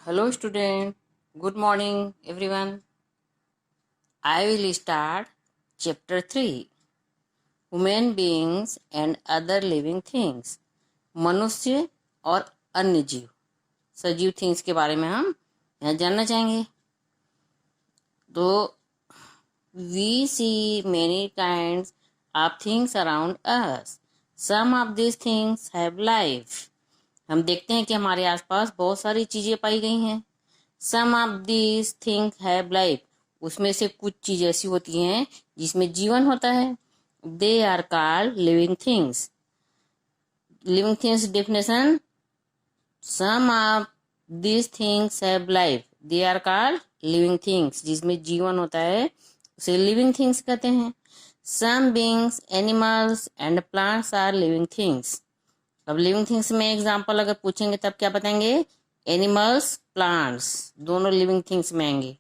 Hello student, good morning everyone. I will start chapter 3 Human beings and other living things. मनुष्य और अन्य जीव सजीव थिंग्स के बारे में हम यहाँ जानना चाहेंगे. तो we see many kinds of things around us. Some of these things have life. हम देखते हैं कि हमारे आसपास बहुत सारी चीजें पाई गई हैं. Some of these things have life. उसमें से कुछ चीजें ऐसी होती हैं जिसमें जीवन होता है. They are called living things. Living things definition. Some of these things have life. They are called living things. जिसमें जीवन होता है उसे living things कहते हैं. Some beings, animals and plants are living things. अब लिविंग थिंग्स में example अगर पूछेंगे तब क्या बताएंगे? एनिमल्स, प्लांट्स दोनों लिविंग थिंग्स में आएंगे.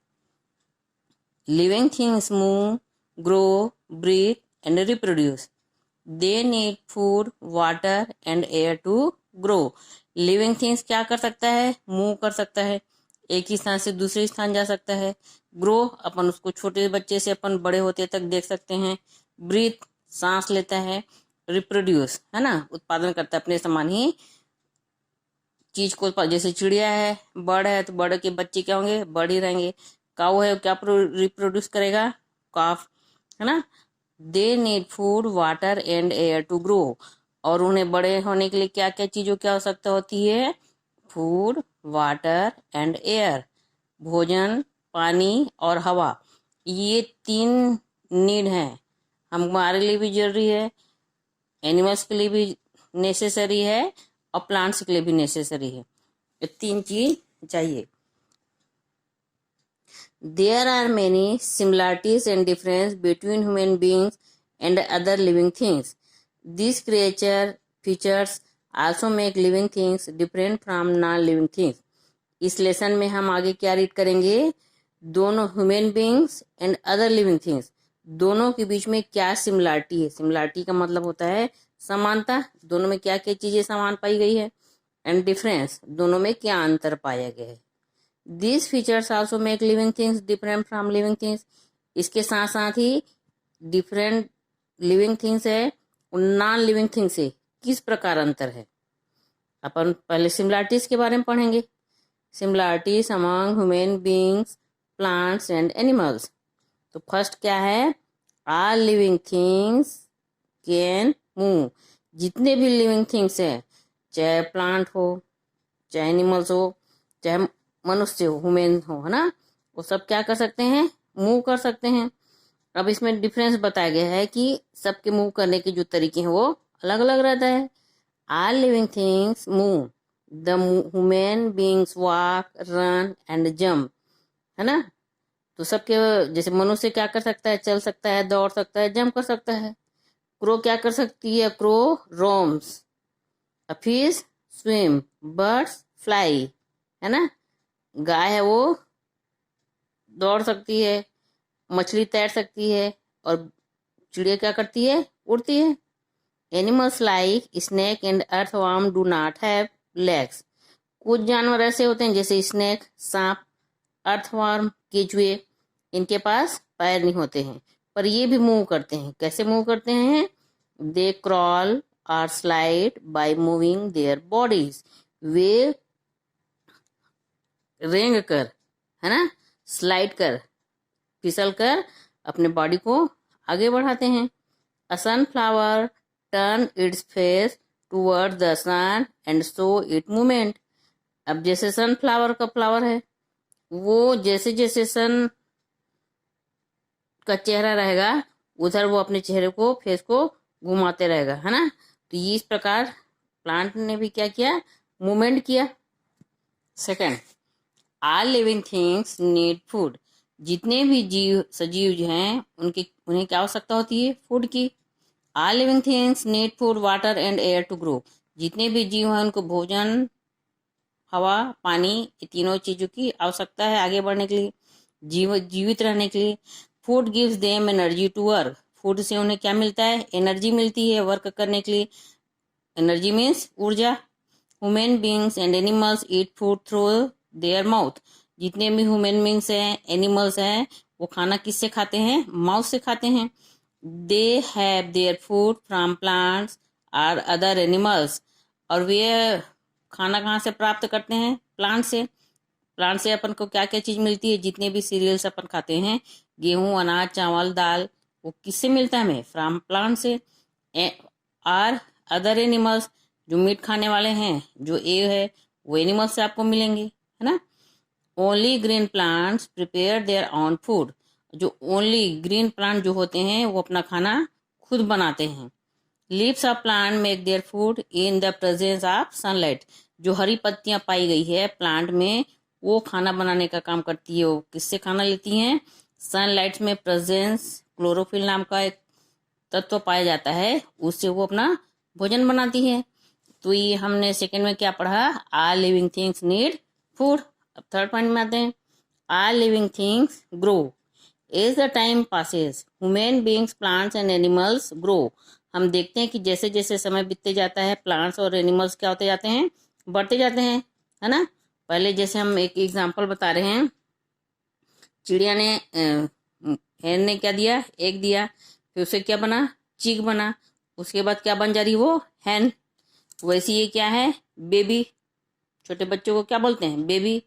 Living things move, grow, breathe and reproduce. They need food, water and air to grow. Living things क्या कर सकता है? मूव कर सकता है, एक ही स्थान से दूसरे स्थान जा सकता है. ग्रो, अपन उसको छोटे बच्चे से अपन बड़े होते तक देख सकते हैं. ब्रीथ, सांस लेता है. रिप्रोड्यूस है ना, उत्पादन करता है अपने समान ही चीज को. जैसे चिड़िया है, बर्ड है, तो बर्ड के बच्चे क्या होंगे? बर्ड ही रहेंगे. काऊ है, क्या रिप्रोड्यूस करेगा? काफ है ना. They need food, water and air to grow. और उन्हें बड़े होने के लिए क्या क्या चीजों की आवश्यकता होती है? Food, water and air. भोजन, पानी और हवा, ये 3 नीड है. हमारे लिए भी जरूरी है, एनिमल्स के लिए भी नेसेसरी है और प्लांट्स के लिए भी नेसेसरी है. ये 3 चीज चाहिए. There are many similarities and difference between human beings and other living things. This creature features also make living things different from non living things. इस लेसन में हम आगे क्या रीड करेंगे? दोनों human beings and other living things, दोनों के बीच में क्या सिमिलरिटी है. सिमिलरिटी का मतलब होता है समानता, दोनों में क्या क्या चीजें समान पाई गई है. एंड डिफरेंस, दोनों में क्या अंतर पाया गया है. This features also make living things different from living things. इसके साथ साथ ही डिफरेंट लिविंग थिंग्स है और नॉन लिविंग थिंग्स से किस प्रकार अंतर है. अपन पहले सिमिलरिटीज के बारे में पढ़ेंगे. Similarities among human beings, plants and animals. तो फर्स्ट क्या है? All living things can move. जितने भी लिविंग थिंग्स है, चाहे प्लांट हो, चाहे एनिमल्स हो, चाहे मनुष्य हो, ह्यूमन हो, है ना, वो सब क्या कर सकते हैं? मूव कर सकते हैं. अब इसमें डिफरेंस बताया गया है कि सबके मूव करने के जो तरीके हैं वो अलग अलग रहता है. All living things move. The human beings walk, run and jump, है ना. तो सबके, जैसे मनुष्य क्या कर सकता है? चल सकता है, दौड़ सकता है, जंप कर सकता है. क्रो क्या कर सकती है? Crow roams. A fish swim. Birds fly, है ना. गाय है वो दौड़ सकती है. मछली तैर सकती है. और चिड़िया क्या करती है? उड़ती है. Animals like snake and earthworm do not have legs. कुछ जानवर ऐसे होते हैं जैसे स्नेक, सांप, अर्थवर्म, केचुए, इनके पास पैर नहीं होते हैं पर ये भी मूव करते हैं. कैसे मूव करते हैं? दे क्रॉल और slide by moving their bodies. वे रेंग कर, है ना, स्लाइड कर, फिसल कर अपने बॉडी को आगे बढ़ाते हैं. A sunflower turn its face toward the sun and show it movement. अब जैसे सनफ्लावर का फ्लावर है, वो जैसे जैसे सन का चेहरा रहेगा उधर वो अपने चेहरे को, फेस को घुमाते रहेगा, है ना. तो इस प्रकार प्लांट ने भी क्या किया? मूवमेंट किया. Second, all living things need food. जितने भी जीव सजीव हैं उन्हें क्या आवश्यकता होती है? फूड की. All living things need food, water and air to grow. जितने भी जीव हैं उनको भोजन, हवा, पानी, ये तीनों चीजों की आवश्यकता है आगे बढ़ने के लिए, जीवित रहने के लिए. Food gives them energy to work. Food से उन्हें क्या मिलता है? एनर्जी मिलती है वर्क करने के लिए. एनर्जी मीन्स ऊर्जा. Human beings and animals eat food through their mouth. जितने भी ह्यूमन बींग्स हैं, एनिमल्स हैं, वो खाना किससे खाते हैं? माउथ से खाते हैं। They have their food from plants और अदर एनिमल्स। और वे खाना कहाँ से प्राप्त करते हैं? प्लांट से। प्लांट से अपन को क्या क्या चीज मिलती है? जितने भी सीरियल्स अपन खाते हैं, गेहूं, अनाज, चावल, दाल, वो किससे मिलता है हमें? फ्रॉम प्लांट से। और अदर एनिमल्स, जो मीट खाने वाले हैं, जो ए है, वो एनिमल्स से आपको मिलेंगे, है ना। Only green plants prepare their on food. जो ओनली ग्रीन प्लांट जो होते हैं वो अपना खाना खुद बनाते हैं। Leaves of plant make their food in the presence of sunlight. जो हरी पत्तियां पाई गई है प्लांट में, वो खाना बनाने का काम करती है। वो किससे खाना लेती हैं? सनलाइट में प्रेजेंस क्लोरोफिल नाम का एक तत्व पाया जाता है, उससे वो अपना भोजन बनाती है। तो ये हमने सेकंड में क्या पढ़ा? All living things need food. अब थर्ड पॉइंट में आते हैं। All living things grow as the time passes. Human beings, plants and animals grow. हम देखते हैं कि जैसे जैसे समय बीतते जाता है, प्लांट्स और एनिमल्स क्या होते जाते हैं? बढ़ते जाते हैं, है ना। पहले जैसे हम एक एग्जांपल बता रहे हैं, चिड़िया ने हैन ने क्या दिया? एग दिया। फिर उसे क्या बना? चिक बना। उसके बाद क्या बन जा रही? वो हैन। वैसे ये क्या है? बेबी। छोटे बच्चों को क्या बोलते हैं? बेबी।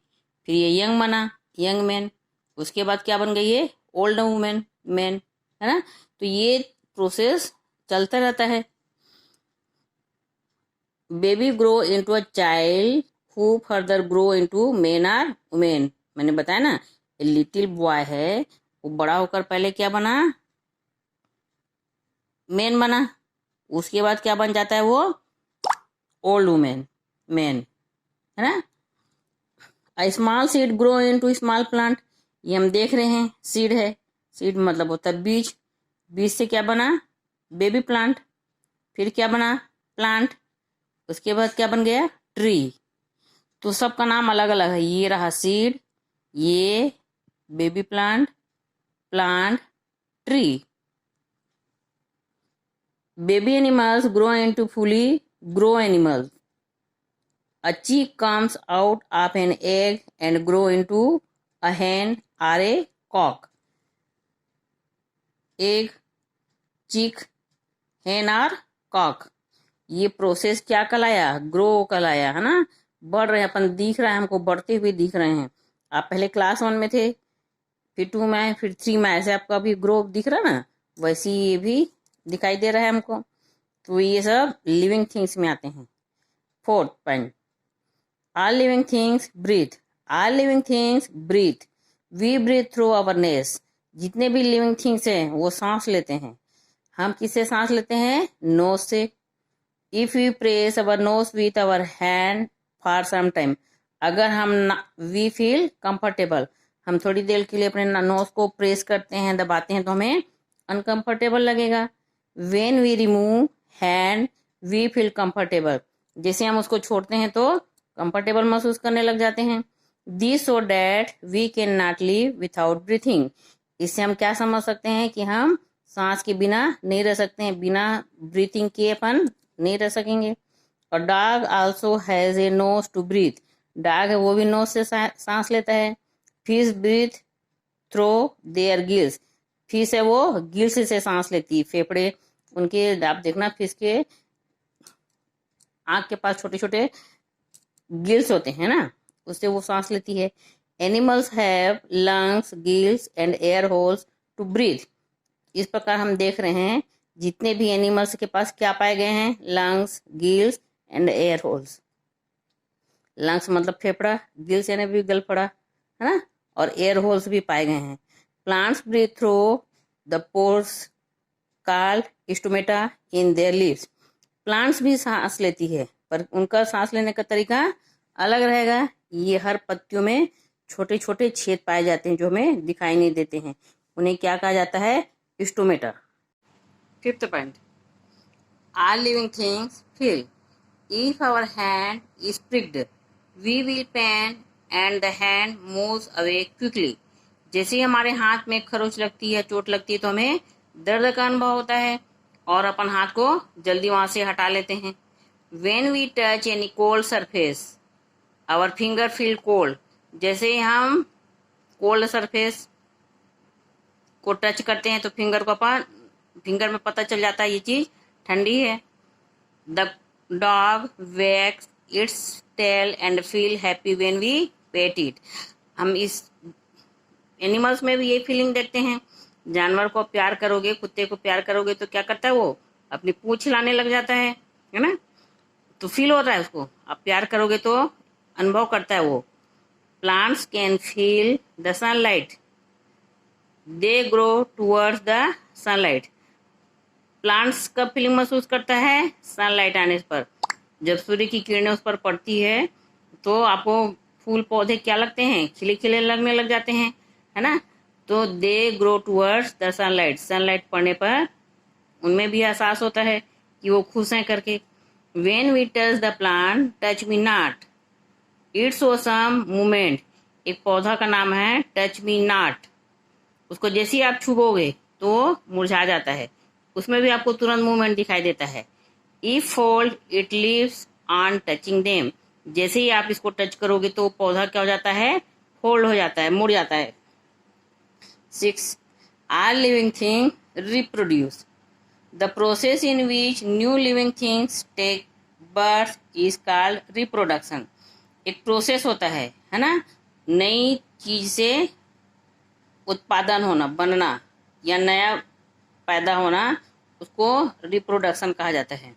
फिर ये यंग बना, यंग मैन। उसके बाद क्या बन गई? ये ओल्ड वुमेन, मैन, है ना। तो ये प्रोसेस चलता रहता है। Baby grow into a child who further grow into man और वुमेन। मैंने बताया ना, लिटिल बॉय है, वो बड़ा होकर पहले क्या बना? मैन बना। उसके बाद क्या बन जाता है? वो ओल्ड वुमेन, मैन, है ना। A small seed grow into small plant. ये हम देख रहे हैं, सीड है। सीड मतलब होता है बीज। बीज से क्या बना? Baby plant. फिर क्या बना? प्लांट। उसके बाद क्या बन गया? ट्री। तो सबका नाम अलग अलग है। ये रहा सीड, ये baby plant, plant, tree. Baby animals grow into fully grow animals. A chick comes out of an egg and grow into a hen or a cock. Egg, chick, hen or cock. ये process क्या कहलाया? Grow कहलाया, है ना। बढ़ रहे हैं अपन, दिख रहा है हमको, बढ़ते हुए दिख रहे हैं। आप पहले क्लास 1 में थे, फिर 2 में आए, फिर 3 में, ऐसे आपका भी ग्रो दिख रहा ना, वैसे ये भी दिखाई दे रहा है हमको। तो ये सब लिविंग थिंग्स में आते हैं। Fourth point, all living things breathe. All living things breathe. We breathe through our nose. जितने भी लिविंग थिंग्स हैं वो सांस लेते हैं। हम किससे सांस लेते हैं? नोज से। If we press our nose with our hand for some time, अगर हम वी फील कंफर्टेबल, हम थोड़ी देर के लिए अपने नोज को प्रेस करते हैं, दबाते हैं, तो हमें अनकंफर्टेबल लगेगा। When we remove hand we feel comfortable. जैसे हम उसको छोड़ते हैं तो कंफर्टेबल महसूस करने लग जाते हैं। This so that we can not live without breathing. इससे हम क्या समझ सकते हैं कि हम सांस के बिना नहीं रह सकते हैं, बिना ब्रीथिंग के अपन नहीं रह सकेंगे। और dog also has a nose to breathe. Dog है, वो भी नोज से सांस लेता है। Fish breathe through their gills. Fish है, वो गिल्स से सांस लेती है, फेफड़े उनके। आप देखना फिश के आंख के पास छोटे छोटे गिल्स होते हैं ना, उससे वो सांस लेती है। Animals have lungs, gills and air holes to breathe. इस प्रकार हम देख रहे हैं जितने भी एनिमल्स के पास क्या पाए गए हैं? Lungs, gills and air holes. Lungs मतलब फेफड़ा, गिल्स यानी भी गलफड़ा, है ना, और एयर होल्स भी पाए गए हैं। Plants breathe through the pores called stomata in their leaves. Plants भी सांस लेती है, पर उनका सांस लेने का तरीका अलग रहेगा। ये हर पत्तियों में छोटे छोटे छेद पाए जाते हैं जो हमें दिखाई नहीं देते हैं, उन्हें क्या कहा जाता है? Stomata. Fifth point, all living things feel. If our hand is pricked, we will pain and the hand moves away quickly. जैसे ही हमारे हाथ में खरोच लगती है, चोट लगती है, तो हमें दर्द का अनुभव होता है और अपन हाथ को जल्दी वहां से हटा लेते हैं। When we touch any cold surface, our finger feel cold. जैसे हम कोल्ड सरफेस को टच करते हैं तो फिंगर में पता चल जाता है ये चीज ठंडी है। The dog wags its tail and feel happy when we pet it. हम इस एनिमल्स में भी ये फीलिंग देखते हैं। जानवर को प्यार करोगे, कुत्ते को प्यार करोगे तो क्या करता है, वो अपनी पूंछ हिलाने लग जाता है ना। तो फील होता है उसको, आप प्यार करोगे तो अनुभव करता है वो। Plants can feel the sunlight, they grow towards the sunlight. Plants कब फीलिंग महसूस करता है, सनलाइट आने पर। जब सूर्य की किरणें उस पर पड़ती है तो आपको फूल पौधे क्या लगते हैं, खिले खिले लगने लग जाते हैं, है ना। तो they grow towards the sunlight, sunlight पड़ने पर उनमें भी एहसास होता है कि वो खुश हैं करके। When we touch the plant, touch me not, it shows some movement। एक पौधा का नाम है टच मी नॉट। उसको जैसे ही आप छुओगे तो मुरझा जाता है, उसमें भी आपको तुरंत मूवमेंट दिखाई देता है। If fold it leaves on touching them, जैसे ही आप इसको टच करोगे तो पौधा क्या हो जाता है, फोल्ड हो जाता है, मुड़ जाता है। 6. All living things reproduce। The process in which new living things take birth is called reproduction। एक प्रोसेस होता है ना, नई चीज से उत्पादन होना, बनना या नया पैदा होना, उसको रिप्रोडक्शन कहा जाता है।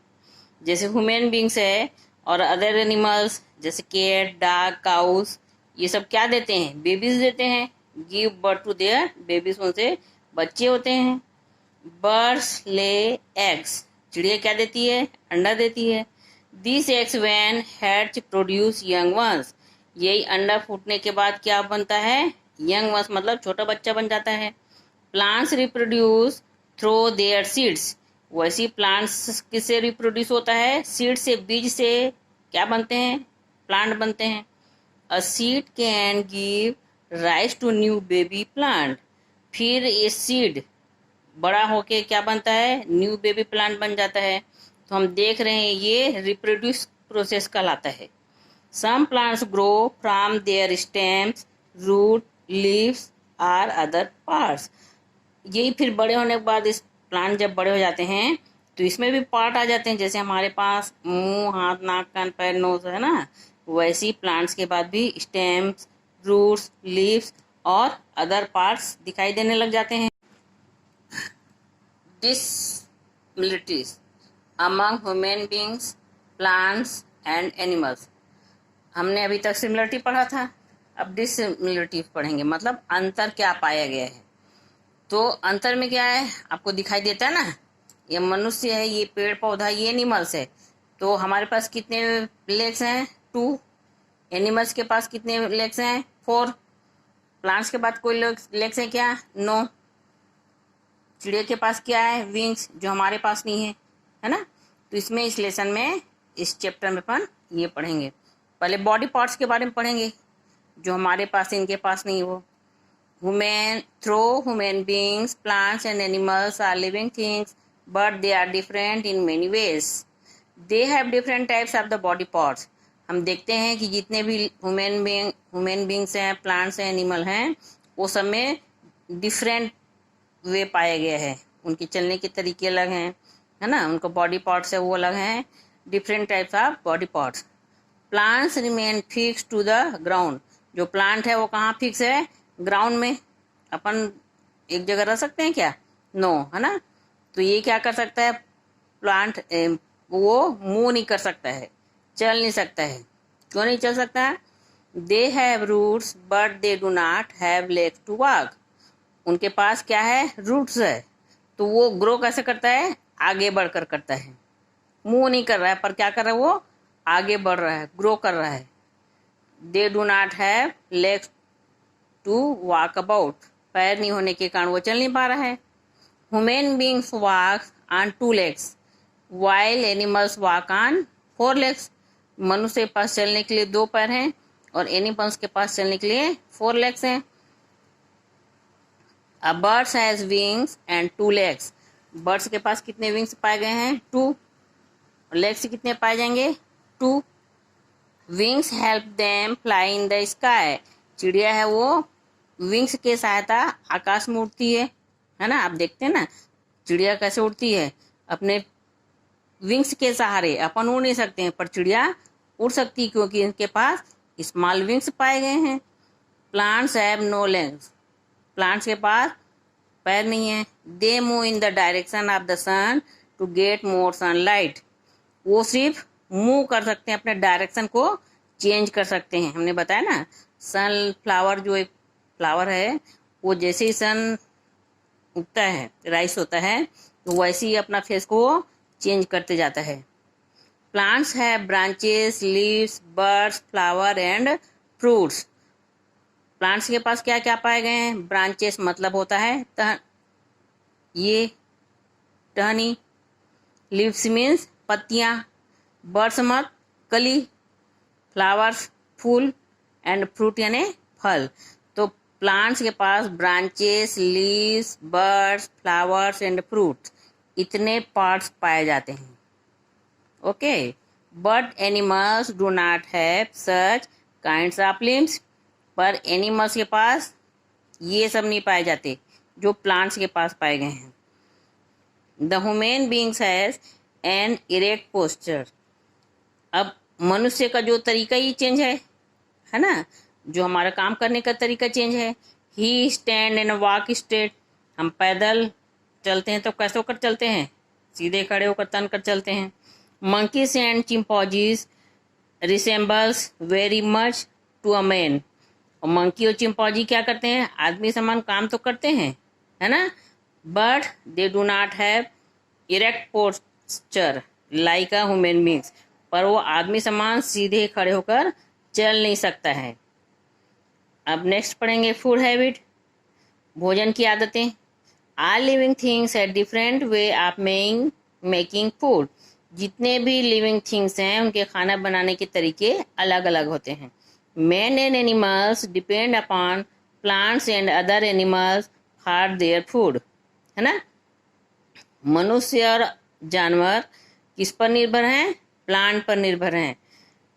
जैसे ह्यूमन बींग्स है और अदर एनिमल्स जैसे कैट, डॉग, काउस, ये सब क्या देते हैं, बेबीज देते हैं, give birth to their babies, उनसे बच्चे होते हैं। बर्ड्स ले एग्स, चिड़िया क्या देती है, अंडा देती है। This eggs when hatch produce young ones, यही अंडा फूटने के बाद क्या बनता है, यंग वंस मतलब छोटा बच्चा बन जाता है। Plants reproduce through their seeds, वैसी प्लांट्स किससे रिप्रोड्यूस होता है, सीड से, बीज से क्या बनते हैं, प्लांट बनते हैं। A seed can give rise to new baby plant, फिर ये सीड बड़ा होके क्या बनता है, न्यू बेबी प्लांट बन जाता है। तो हम देख रहे हैं ये रिप्रोड्यूस प्रोसेस कहलाता है। Some plants grow from their stems, root, leaves और अदर पार्ट्स। यही फिर बड़े होने के बाद इस प्लांट जब बड़े हो जाते हैं तो इसमें भी पार्ट आ जाते हैं, जैसे हमारे पास मुंह, हाथ, नाक, कान, पैर, नोज है ना, वैसी प्लांट्स के बाद भी स्टेम्स, रूट्स, लीव्स और अदर पार्ट्स दिखाई देने लग जाते हैं। Dissimilarities among human beings, plants and animals। हमने अभी तक सिमिलरिटी पढ़ा था, अब डिससिमिलरिटी पढ़ेंगे, मतलब अंतर क्या पाया गया है। तो अंतर में क्या है, आपको दिखाई देता है ना, ये मनुष्य है, ये पेड़ पौधा, ये एनिमल्स है। तो हमारे पास कितने लेग्स हैं, 2। एनिमल्स के पास कितने लेग्स हैं, 4। प्लांट्स के बाद कोई लेग्स हैं क्या, नो। चिड़िया के पास क्या है, विंग्स, जो हमारे पास नहीं है ना। तो इसमें इस लेसन में, इस चैप्टर में अपन ये पढ़ेंगे। पहले बॉडी पार्ट्स के बारे में पढ़ेंगे जो हमारे पास, इनके पास नहीं वो। Human beings, plants and animals are living things but they are different in many ways. They have different types of the body parts. हम देखते हैं कि जितने भी ह्यूमन बींग्स हैं, प्लांट्स हैं, एनिमल हैं, वो सब में डिफरेंट वे पाया गया है। उनके चलने के तरीके अलग हैं, है ना, उनका बॉडी पार्ट्स है वो अलग हैं, different types of body parts. Plants remain fix to the ground. जो प्लांट है वो कहाँ फिक्स है, ग्राउंड में। अपन एक जगह रह सकते हैं क्या, नो, है ना। तो ये क्या कर सकता है, प्लांट वो मूव नहीं कर सकता है, चल नहीं सकता है। क्यों नहीं चल सकता है, they have roots but they do not have legs to walk. उनके पास क्या है, रूट्स है, तो वो ग्रो कैसे करता है, आगे बढ़कर करता है, मूव नहीं कर रहा है, पर क्या कर रहा है, वो आगे बढ़ रहा है, ग्रो कर रहा है। They do not have legs to walk about, पैर नहीं होने के कारण वो चल नहीं पा रहा है। Human beings walk on 2 legs while animals walk on 4 legs। मनुष्य के पास चलने के लिए 2 पैर हैं और एनिमल्स के पास चलने के लिए 4 legs हैं। A bird has wings and 2 legs। Birds के पास कितने विंग्स पाए गए हैं, 2। लेग्स कितने पाए जाएंगे, 2। Wings help them fly in the sky. चिड़िया है वो विंग्स के सहायता आकाश में उड़ती है ना। आप देखते हैं ना चिड़िया कैसे उड़ती है, अपने विंग्स के सहारे। अपन उड़ नहीं सकते हैं पर चिड़िया उड़ सकती है क्योंकि इनके पास स्मॉल विंग्स पाए गए हैं। Plants have no legs, plants के पास पैर नहीं है। They move in the direction of the sun to get more sunlight, वो सिर्फ मूव कर सकते हैं, अपने डायरेक्शन को चेंज कर सकते हैं। हमने बताया ना सनफ्लावर जो एक फ्लावर है वो जैसे ही सन उगता है, राइस होता है, तो वैसे ही अपना फेस को चेंज करते जाता है। Plants have branches, leaves, birds, flower and fruits. Plants के पास क्या क्या पाए गए हैं? ब्रांचेस मतलब होता है ये टहनी, लीव्स मीन्स पत्तियां, बर्ड्स मत कली, फ्लावर्स फूल, एंड फ्रूट यानी फल। तो प्लांट्स के पास branches, leaves, birds, flowers and fruits इतने पार्ट्स पाए जाते हैं। Okay, but animals do not have such kinds of limbs, पर एनिमल्स के पास ये सब नहीं पाए जाते जो प्लांट्स के पास पाए गए हैं। The human beings has an erect posture. अब मनुष्य का जो तरीका ही चेंज है ना, जो हमारा काम करने का तरीका चेंज है। ही स्टैंड एंड वॉक स्ट्रेट, हम पैदल चलते हैं तो कैसे होकर चलते हैं? सीधे खड़े होकर तन कर चलते हैं। Monkeys and chimpanzees resembles very much to a man. और मंकी और चिंपॉन्जी क्या करते हैं? आदमी समान काम तो करते हैं, है ना, but they do not have erect posture like a human beings, पर वो आदमी समान सीधे खड़े होकर चल नहीं सकता है। अब नेक्स्ट पढ़ेंगे फूड हैबिट, भोजन की आदतें। All living things have different way of making food. जितने भी लिविंग थिंग्स हैं उनके खाना बनाने के तरीके अलग अलग होते हैं। Man and animals depend upon plants and other animals for their food, है ना। मनुष्य और जानवर किस पर निर्भर हैं? प्लांट पर निर्भर हैं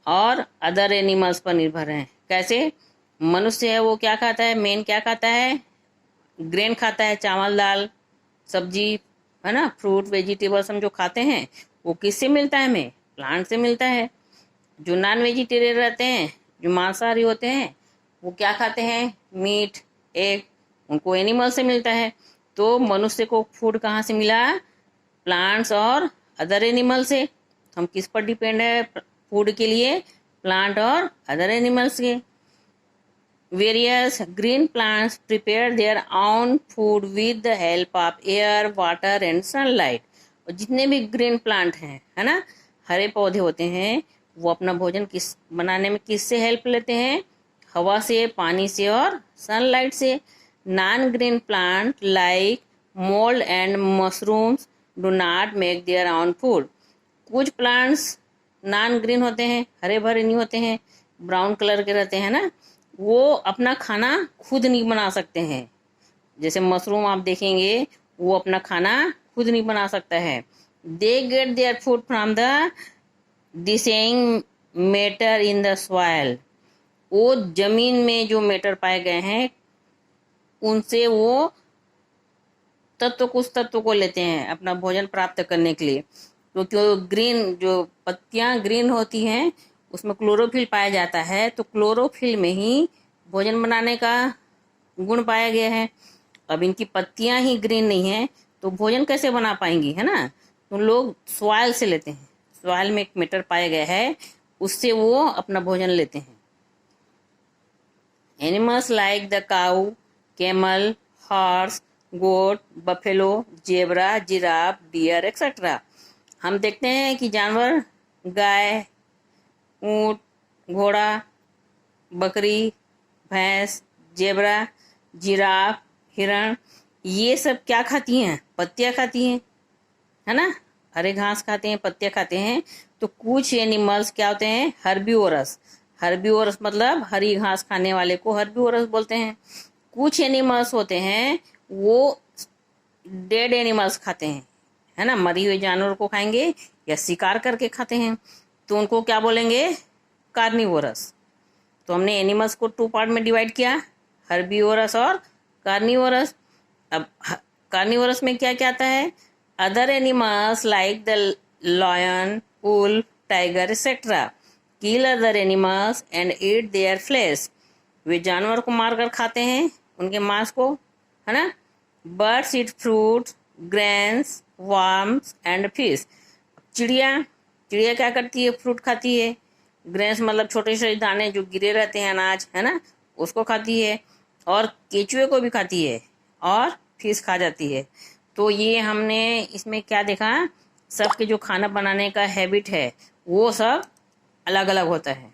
और अदर एनिमल्स पर निर्भर हैं। कैसे? मनुष्य है वो क्या खाता है? मेन क्या खाता है? ग्रेन खाता है, चावल दाल सब्जी, है ना। फ्रूट वेजिटेबल्स हम जो खाते हैं वो किससे मिलता है? हमें प्लांट से मिलता है। जो नॉन वेजिटेरियन रहते हैं, जो मांसाहारी होते हैं, वो क्या खाते हैं? मीट, एग, उनको एनिमल से मिलता है। तो मनुष्य को फूड कहाँ से मिला? प्लांट्स और अदर एनिमल से। हम किस पर डिपेंड है फूड के लिए? प्लांट और अदर एनिमल्स के। Various green plants prepare their own food with the help of air, water and sunlight. और जितने भी ग्रीन प्लांट हैं, है ना, हरे पौधे होते हैं, वो अपना भोजन किस बनाने में किससे हेल्प लेते हैं? हवा से, पानी से और सनलाइट से। Non green plant like mould and mushrooms do not make their own food. कुछ प्लांट्स नॉन ग्रीन होते हैं, हरे भरे नहीं होते हैं, ब्राउन कलर के रहते हैं ना, वो अपना खाना खुद नहीं बना सकते हैं। जैसे मशरूम आप देखेंगे वो अपना खाना खुद नहीं बना सकता है। They get their food from the decaying matter in the soil. वो जमीन में जो मैटर पाए गए हैं उनसे वो कुछ तत्व को लेते हैं अपना भोजन प्राप्त करने के लिए। क्योंकि ग्रीन जो पत्तियां ग्रीन होती हैं उसमें क्लोरोफिल पाया जाता है, तो क्लोरोफिल में ही भोजन बनाने का गुण पाया गया है। अब इनकी पत्तियां ही ग्रीन नहीं है तो भोजन कैसे बना पाएंगी, है ना। तो लोग सॉइल से लेते हैं, सॉइल में एक मैटर पाया गया है, उससे वो अपना भोजन लेते हैं। Animals like the cow, camel, horse, goat, buffalo, zebra, giraffe, deer etcetera. हम देखते हैं कि जानवर गाय, ऊंट, घोड़ा, बकरी, भैंस, जेबरा, जिराफ, हिरण, ये सब क्या खाती हैं? पत्तियां खाती हैं, है ना। हरे घास खाते हैं, पत्तियां खाते हैं। तो कुछ एनिमल्स क्या होते हैं? हर्बीवोरस। हर्बीवोरस मतलब हरी घास खाने वाले को हर्बीवोरस बोलते हैं। कुछ एनिमल्स होते हैं वो डेड एनिमल्स खाते हैं, है ना, मरी हुए जानवर को खाएंगे या शिकार करके खाते हैं, तो उनको क्या बोलेंगे? कार्निवोरस। तो हमने एनिमल्स को 2 पार्ट में डिवाइड किया, हर्बीवोरस और कार्निवोरस। अब कार्निवोरस में क्या क्या आता है? Other animals like the lion, wolf, tiger etcetera kill other animals and eat their flesh. वे जानवर को मारकर खाते हैं, उनके मांस को, है ना। Birds eat fruits, grains, worms and fish. चिड़िया चिड़िया क्या करती है? फ्रूट खाती है। ग्रेन्स मतलब छोटे छोटे दाने जो गिरे रहते हैं, अनाज, है ना, उसको खाती है। और केचुए को भी खाती है, और फिश खा जाती है। तो ये हमने इसमें क्या देखा, सबके जो खाना बनाने का हैबिट है वो सब अलग अलग होता है।